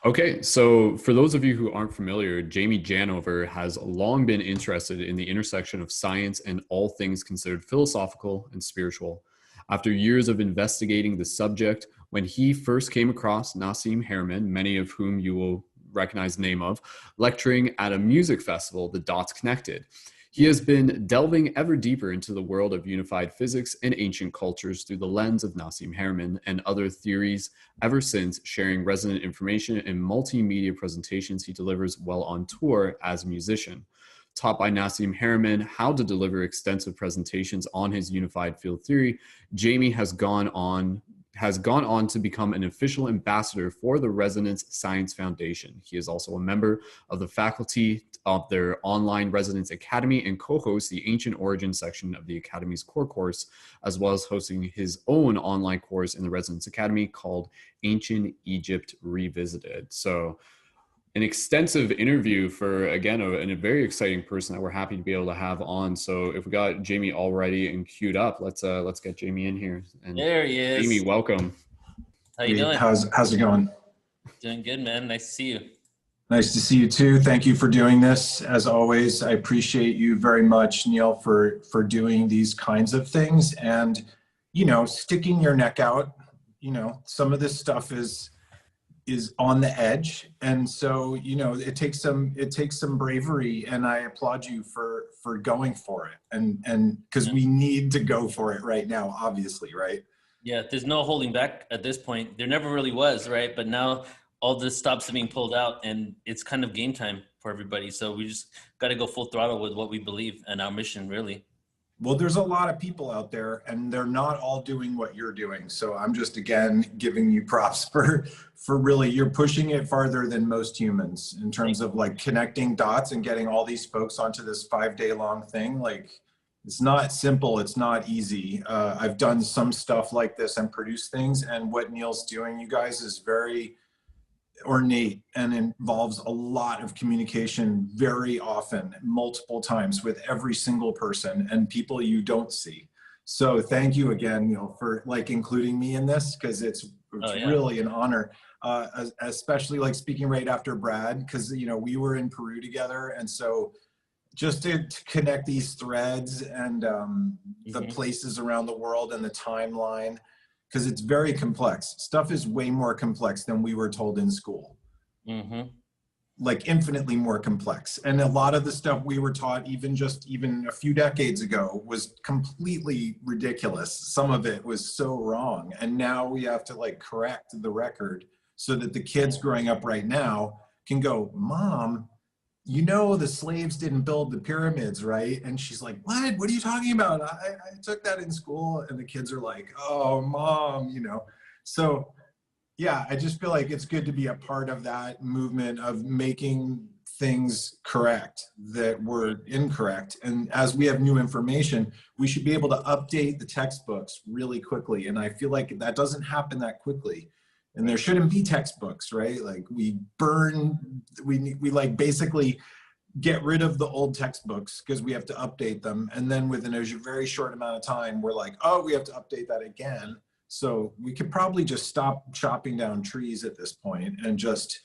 Okay, so for those of you who aren't familiar, Jamie Janover has long been interested in the intersection of science and all things considered philosophical and spiritual. After years of investigating the subject, when he first came across Nassim Haramein, many of whom you will recognize the name of, lecturing at a music festival, the dots connected. He has been delving ever deeper into the world of unified physics and ancient cultures through the lens of Nassim Haramein and other theories ever since, sharing resonant information in multimedia presentations he delivers while on tour as a musician. Taught by Nassim Haramein how to deliver extensive presentations on his unified field theory, Jamie has gone on to become an official ambassador for the Resonance Science Foundation. He is also a member of the faculty of their online Resonance Academy and co-hosts the Ancient Origins section of the Academy's core course, as well as hosting his own online course in the Resonance Academy called Ancient Egypt Revisited. So an extensive interview for, again, a very exciting person that we're happy to be able to have on. So if we got Jamie all ready and queued up, let's get Jamie in here. And there he Jamie, is. welcome. How you doing? How's it going? Doing good, man. Nice to see you. Nice to see you too. Thank you for doing this. As always, I appreciate you very much, Neil, for doing these kinds of things and, sticking your neck out. Some of this stuff is on the edge. And so, it takes some bravery, and I applaud you for going for it. And because we need to go for it right now, obviously, right? Yeah, there's no holding back at this point. There never really was, right? But now all the stops are being pulled out, and it's kind of game time for everybody. So we just got to go full throttle with what we believe and our mission, really. Well, there's a lot of people out there, and they're not all doing what you're doing. So I'm just, again, giving you props for really, you're pushing it farther than most humans in terms of like connecting dots and getting all these folks onto this 5-day long thing. Like, it's not simple. It's not easy. I've done some stuff like this and produced things, and what Neil's doing, you guys, is very ornate and involves a lot of communication very often, multiple times with every single person and people you don't see. So thank you again, Neil, for like including me in this, because it's really an honor, especially like speaking right after Brad, because we were in Peru together, and so just to connect these threads and the places around the world and the timeline, because it's very complex. Stuff is way more complex than we were told in school. Like infinitely more complex. And a lot of the stuff we were taught even a few decades ago was completely ridiculous. Some of it was so wrong. And now we have to like correct the record so that the kids growing up right now can go, Mom, the slaves didn't build the pyramids, right? And she's like, what are you talking about? I took that in school. And the kids are like, oh, Mom, So yeah, I just feel like it's good to be a part of that movement of making things correct that were incorrect. And as we have new information, we should be able to update the textbooks really quickly. And I feel like that doesn't happen that quickly. And there shouldn't be textbooks, right? Like we like basically get rid of the old textbooks because we have to update them. And then within a very short amount of time, we're like, oh, we have to update that again. So we could probably just stop chopping down trees at this point and just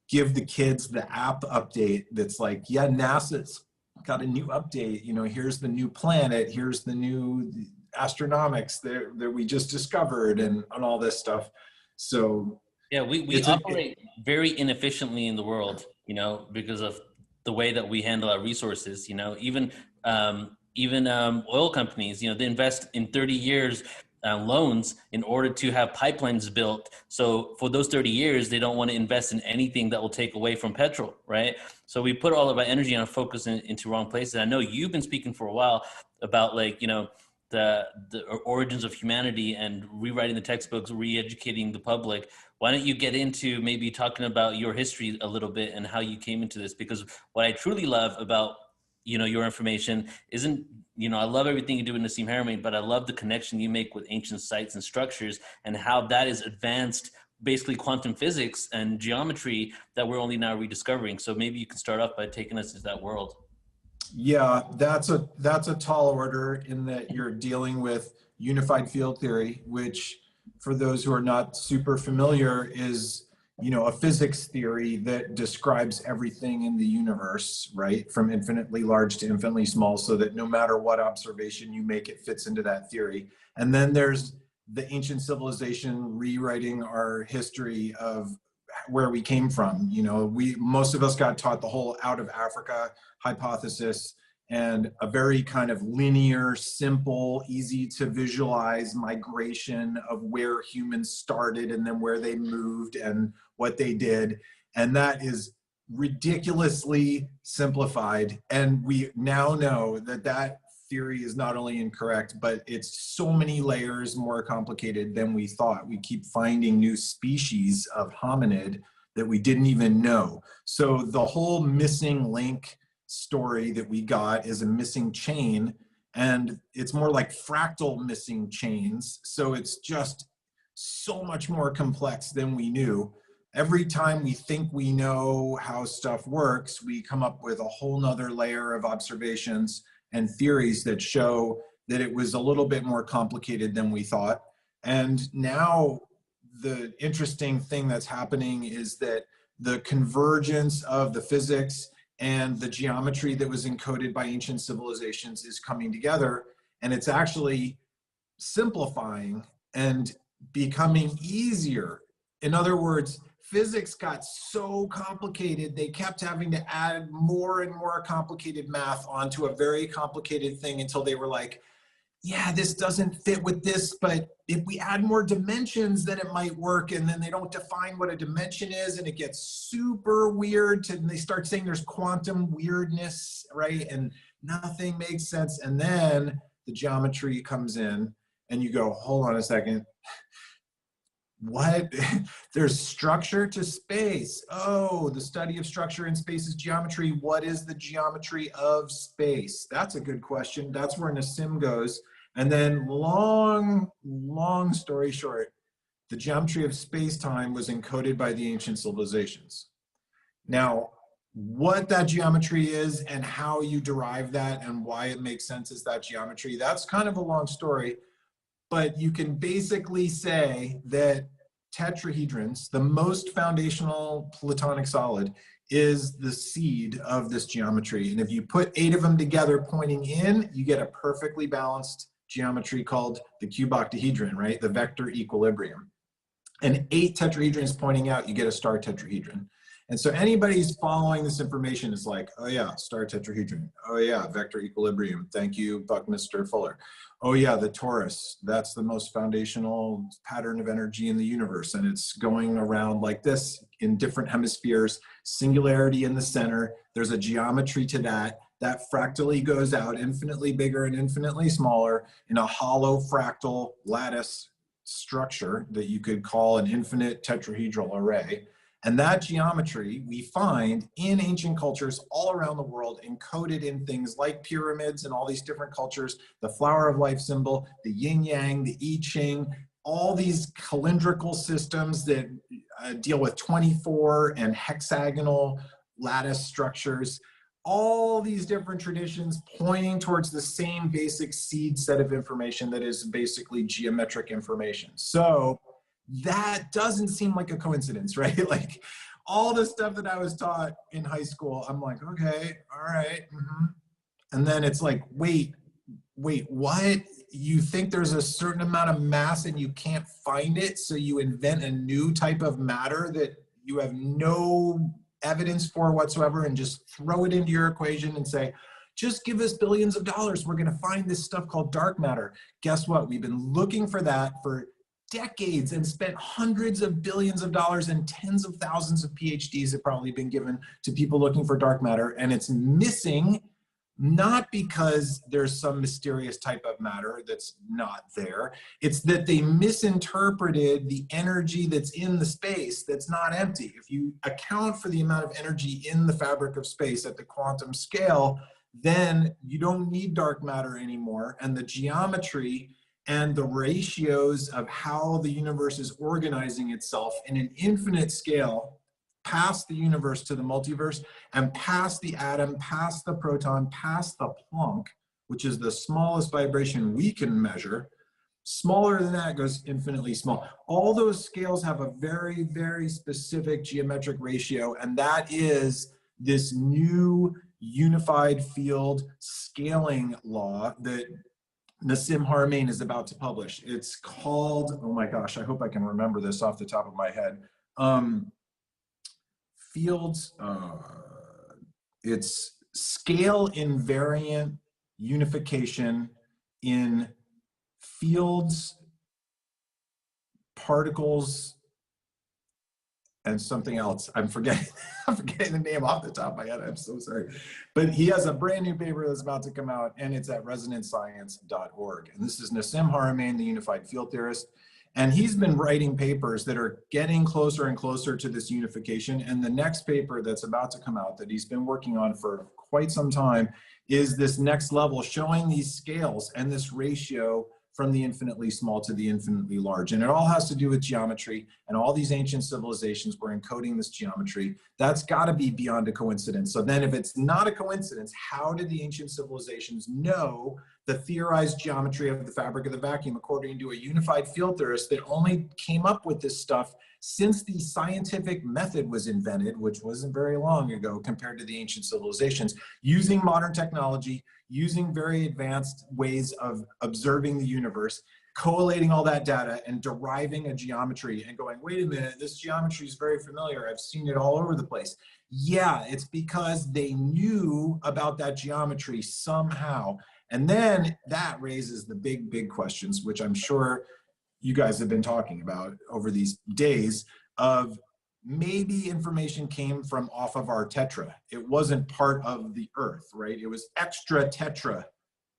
give the kids the app update that's like, yeah, NASA's got a new update. Here's the new planet. Here's the new astronomics that we just discovered and all this stuff. So yeah, we operate very inefficiently in the world, because of the way that we handle our resources. Even oil companies, they invest in 30 years loans in order to have pipelines built. So for those 30 years, they don't want to invest in anything that will take away from petrol, right? So we put all of our energy and our focus into wrong places. I know you've been speaking for a while about the origins of humanity and rewriting the textbooks, re-educating the public. Why don't you get into maybe talking about your history a little bit and how you came into this? Because what I truly love about, your information isn't, I love everything you do with Nassim Haramein, but I love the connection you make with ancient sites and structures and how that is advanced, basically quantum physics and geometry that we're only now rediscovering. So maybe you can start off by taking us into that world. Yeah, that's a tall order in that you're dealing with unified field theory, which for those who are not super familiar is you know, a physics theory that describes everything in the universe, right? From infinitely large to infinitely small, so that no matter what observation you make, it fits into that theory. And then there's the ancient civilization rewriting our history of where we came from. You know, most of us got taught the whole out of Africa hypothesis, and a very kind of linear, simple, easy to visualize migration of where humans started and then where they moved and what they did. And that is ridiculously simplified. And we now know that that theory is not only incorrect, but it's so many layers more complicated than we thought. We keep finding new species of hominid that we didn't even know. So the whole missing link story that we got is a missing chain, and it's more like fractal missing chains. So it's just so much more complex than we knew. Every time we think we know how stuff works, we come up with a whole nother layer of observations and theories that show that it was a little bit more complicated than we thought. And now the interesting thing that's happening is that the convergence of the physics and the geometry that was encoded by ancient civilizations is coming together, and it's actually simplifying and becoming easier. In other words, physics got so complicated, they kept having to add more and more complicated math onto a very complicated thing until they were like, yeah, this doesn't fit with this, but if we add more dimensions, then it might work. And then they don't define what a dimension is, and it gets super weird. And they start saying there's quantum weirdness, right? And nothing makes sense. And then the geometry comes in, and you go, hold on a second. What? There's structure to space. Oh, the study of structure in space is geometry. What is the geometry of space? That's a good question. That's where Nassim goes. And then long story short, the geometry of space-time was encoded by the ancient civilizations. Now, what that geometry is and how you derive that and why it makes sense as that geometry, that's kind of a long story. But you can basically say that tetrahedrons, the most foundational Platonic solid, is the seed of this geometry. And if you put 8 of them together pointing in, you get a perfectly balanced geometry called the cuboctahedron, right? The vector equilibrium. And 8 tetrahedrons pointing out, you get a star tetrahedron. And so anybody who's following this information is like, oh yeah, star tetrahedron. Oh yeah, vector equilibrium. Thank you, Buckminster Fuller. Oh yeah, the torus. That's the most foundational pattern of energy in the universe. And it's going around like this in different hemispheres, singularity in the center. There's a geometry to that. That fractally goes out infinitely bigger and infinitely smaller in a hollow fractal lattice structure that you could call an infinite tetrahedral array. And that geometry we find in ancient cultures all around the world, encoded in things like pyramids and all these different cultures, the flower of life symbol, the yin yang, the I Ching, all these calendrical systems that deal with 24 and hexagonal lattice structures, all these different traditions pointing towards the same basic seed set of information that is basically geometric information. So that doesn't seem like a coincidence, right? Like all the stuff that I was taught in high school, I'm like, okay, all right. And then it's like, wait, what? You think there's a certain amount of mass and you can't find it, so you invent a new type of matter that you have no evidence for whatsoever and just throw it into your equation and say, just give us billions of dollars. We're going to find this stuff called dark matter. Guess what? We've been looking for that for decades and spent hundreds of billions of dollars and tens of thousands of PhDs have probably been given to people looking for dark matter. And it's missing, not because there's some mysterious type of matter that's not there. It's that they misinterpreted the energy that's in the space that's not empty. If you account for the amount of energy in the fabric of space at the quantum scale, then you don't need dark matter anymore. And the geometry and the ratios of how the universe is organizing itself in an infinite scale, past the universe to the multiverse, and past the atom, past the proton, past the Planck, which is the smallest vibration we can measure, Smaller than that goes infinitely small. All those scales have a very, very specific geometric ratio, and that is this new unified field scaling law that Nassim Haramein is about to publish. It's called, oh my gosh, I hope I can remember this off the top of my head. Fields, it's scale invariant unification in fields, particles, and something else. I'm forgetting the name off the top of my head. I'm so sorry. But he has a brand new paper that's about to come out, and it's at resonantscience.org. And this is Nassim Haramein, the unified field theorist. And he's been writing papers that are getting closer and closer to this unification. And the next paper that's about to come out that he's been working on for quite some time is this next level, showing these scales and this ratio from the infinitely small to the infinitely large. And it all has to do with geometry, and all these ancient civilizations were encoding this geometry. That's gotta be beyond a coincidence. So then if it's not a coincidence, how did the ancient civilizations know the theorized geometry of the fabric of the vacuum according to a unified field theorist that only came up with this stuff since the scientific method was invented, which wasn't very long ago compared to the ancient civilizations, using modern technology, using very advanced ways of observing the universe, collating all that data and deriving a geometry and going, wait a minute, this geometry is very familiar. I've seen it all over the place. Yeah, it's because they knew about that geometry somehow. And then that raises the big, big questions, which I'm sure you guys have been talking about over these days, of maybe information came from off of our tetra. It wasn't part of the Earth, right? It was extra tetra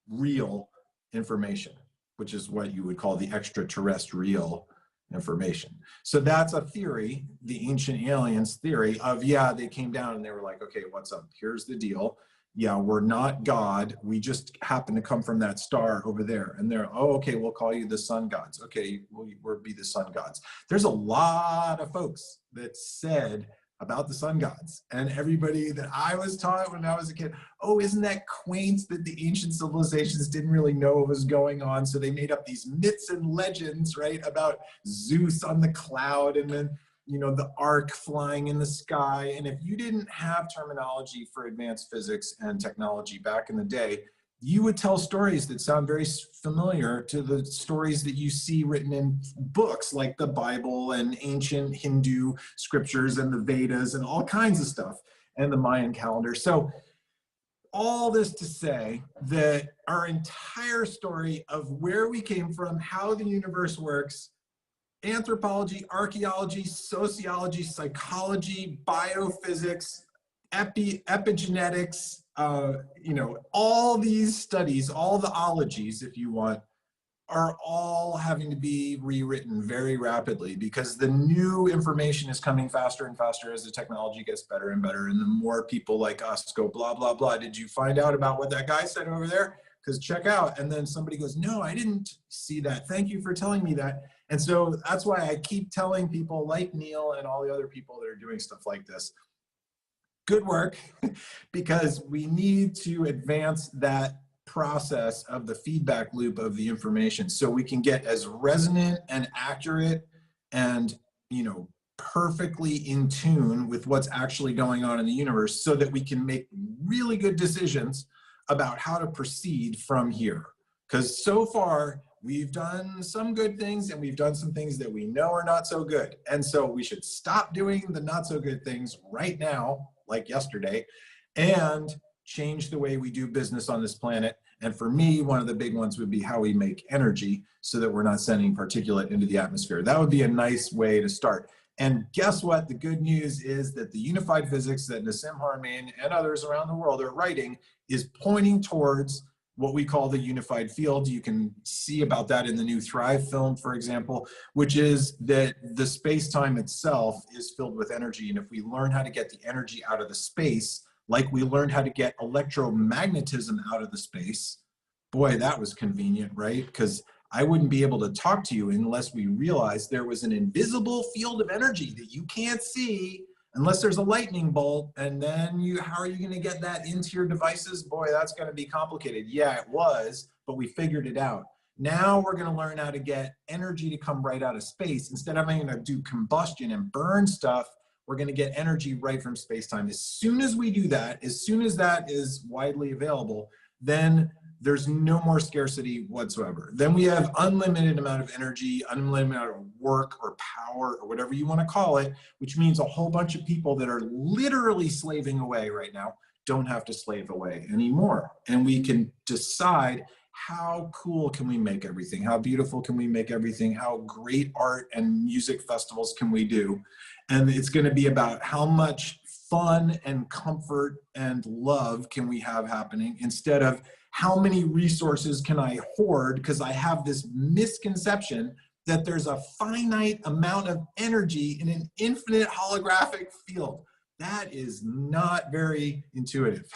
real information, which is what you would call the extraterrestrial information. So that's a theory, the ancient aliens theory of, yeah, they came down and they were like, okay, what's up? Here's the deal. Yeah, we're not God. We just happen to come from that star over there. And they're, oh, okay, we'll call you the sun gods. Okay, we'll be the sun gods. There's a lot of folks that said about the sun gods, and everybody that I was taught when I was a kid, oh, isn't that quaint that the ancient civilizations didn't really know what was going on, so they made up these myths and legends, right, about Zeus on the cloud and then, you know, the ark flying in the sky. And if you didn't have terminology for advanced physics and technology back in the day, you would tell stories that sound very familiar to the stories that you see written in books like the Bible and ancient Hindu scriptures and the Vedas and all kinds of stuff, and the Mayan calendar. So all this to say that our entire story of where we came from, how the universe works, anthropology, archaeology, sociology, psychology, biophysics, epigenetics, you know, all these studies, all the ologies, if you want, are all having to be rewritten very rapidly because the new information is coming faster and faster as the technology gets better and better. And the more people like us go, blah, blah, blah. Did you find out about what that guy said over there? Because check out. And then somebody goes, no, I didn't see that. Thank you for telling me that. And so that's why I keep telling people like Neil and all the other people that are doing stuff like this, good work, because we need to advance that process of the feedback loop of the information so we can get as resonant and accurate and, you know, perfectly in tune with what's actually going on in the universe so that we can make really good decisions about how to proceed from here. Because so far, we've done some good things and we've done some things that we know are not so good. And so we should stop doing the not so good things right now, like yesterday, and change the way we do business on this planet. And for me, one of the big ones would be how we make energy so that we're not sending particulate into the atmosphere. That would be a nice way to start. And guess what? The good news is that the unified physics that Nassim Haramein and others around the world are writing is pointing towards what we call the unified field. You can see about that in the new Thrive film, for example, which is that the space-time itself is filled with energy. And if we learn how to get the energy out of the space, like we learned how to get electromagnetism out of the space, boy, that was convenient, right? Because I wouldn't be able to talk to you unless we realized there was an invisible field of energy that you can't see unless there's a lightning bolt, and then how are you going to get that into your devices? Boy, that's going to be complicated. Yeah, it was, but we figured it out. Now we're going to learn how to get energy to come right out of space. Instead of having to do combustion and burn stuff, we're going to get energy right from space-time. As soon as we do that, as soon as that is widely available, then there's no more scarcity whatsoever. Then we have unlimited amount of energy, unlimited amount of work or power or whatever you want to call it, which means a whole bunch of people that are literally slaving away right now don't have to slave away anymore. And we can decide how cool can we make everything? How beautiful can we make everything? How great art and music festivals can we do? And it's going to be about how much fun and comfort and love can we have happening, instead of how many resources can I hoard, because I have this misconception that there's a finite amount of energy in an infinite holographic field. That is not very intuitive.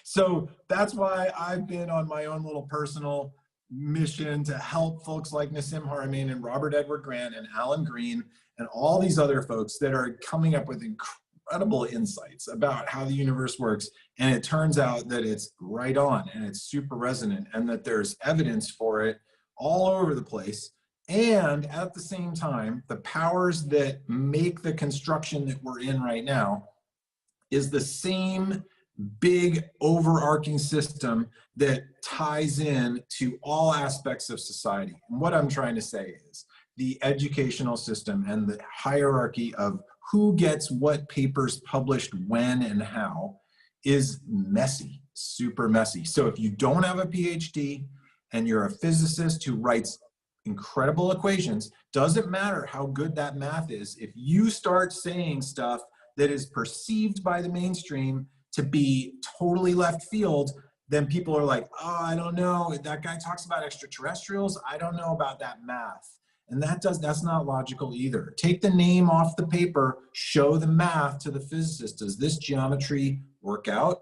So that's why I've been on my own little personal mission to help folks like Nassim Haramein and Robert Edward Grant and Alan Green and all these other folks that are coming up with incredible insights about how the universe works. And it turns out that it's right on and it's super resonant, and that there's evidence for it all over the place. And at the same time, the powers that make the construction that we're in right now is the same big overarching system that ties in to all aspects of society. And what I'm trying to say is the educational system and the hierarchy of who gets what papers published when and how is messy, super messy. So if you don't have a PhD and you're a physicist who writes incredible equations, doesn't matter how good that math is, if you start saying stuff that is perceived by the mainstream to be totally left field, then people are like, oh, I don't know, that guy talks about extraterrestrials, I don't know about that math. And that's not logical either. Take the name off the paper, show the math to the physicist. Does this geometry work out?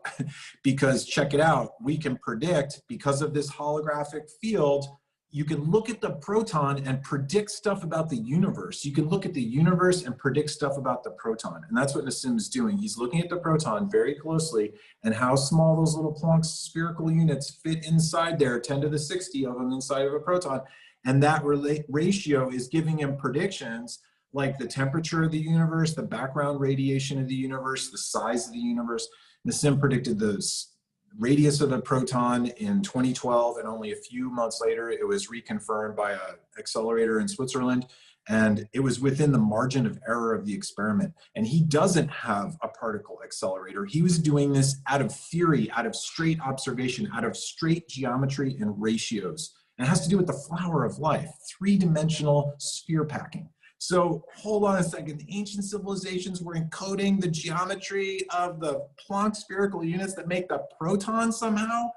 Because check it out, we can predict, because of this holographic field, you can look at the proton and predict stuff about the universe. You can look at the universe and predict stuff about the proton. And that's what Nassim is doing. He's looking at the proton very closely and how small those little Planck spherical units fit inside there, 10 to the 60 of them inside of a proton. And that ratio is giving him predictions like the temperature of the universe, the background radiation of the universe, the size of the universe. Nassim predicted those radius of the proton in 2012, and only a few months later it was reconfirmed by an accelerator in Switzerland, and it was within the margin of error of the experiment. And he doesn't have a particle accelerator. He was doing this out of theory, out of straight observation, out of straight geometry and ratios. And it has to do with the flower of life, three-dimensional sphere packing. So hold on a second, the ancient civilizations were encoding the geometry of the Planck spherical units that make the proton somehow?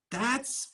That's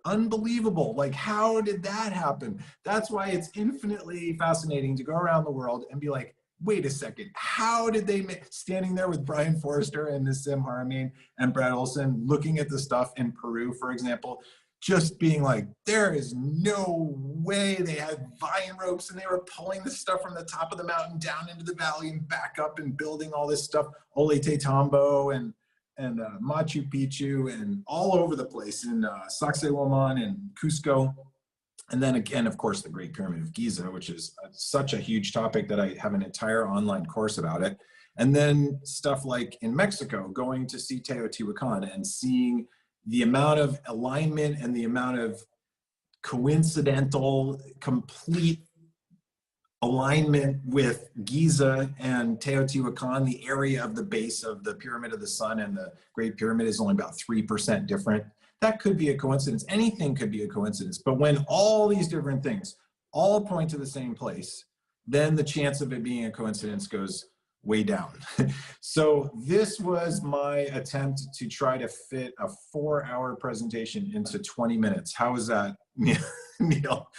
unbelievable. Like, how did that happen? That's why it's infinitely fascinating to go around the world and be like, wait a second, how did they make, standing there with Brian Forrester and Nassim Haramein and Brad Olson, looking at the stuff in Peru, for example, just being like, there is no way. They had vine ropes and they were pulling the stuff from the top of the mountain down into the valley and back up and building all this stuff, Ollantaytambo and Machu Picchu and all over the place in Sacsayhuaman and Cusco. And then again, of course, the Great Pyramid of Giza, which is such a huge topic that I have an entire online course about it. And then stuff like in Mexico, going to see Teotihuacan and seeing the amount of alignment and the amount of coincidental, complete alignment with Giza and Teotihuacan. The area of the base of the Pyramid of the Sun and the Great Pyramid is only about 3% different. That could be a coincidence. Anything could be a coincidence. But when all these different things all point to the same place, then the chance of it being a coincidence goes way down. So this was my attempt to try to fit a 4-hour presentation into 20 minutes. How was that, Neil?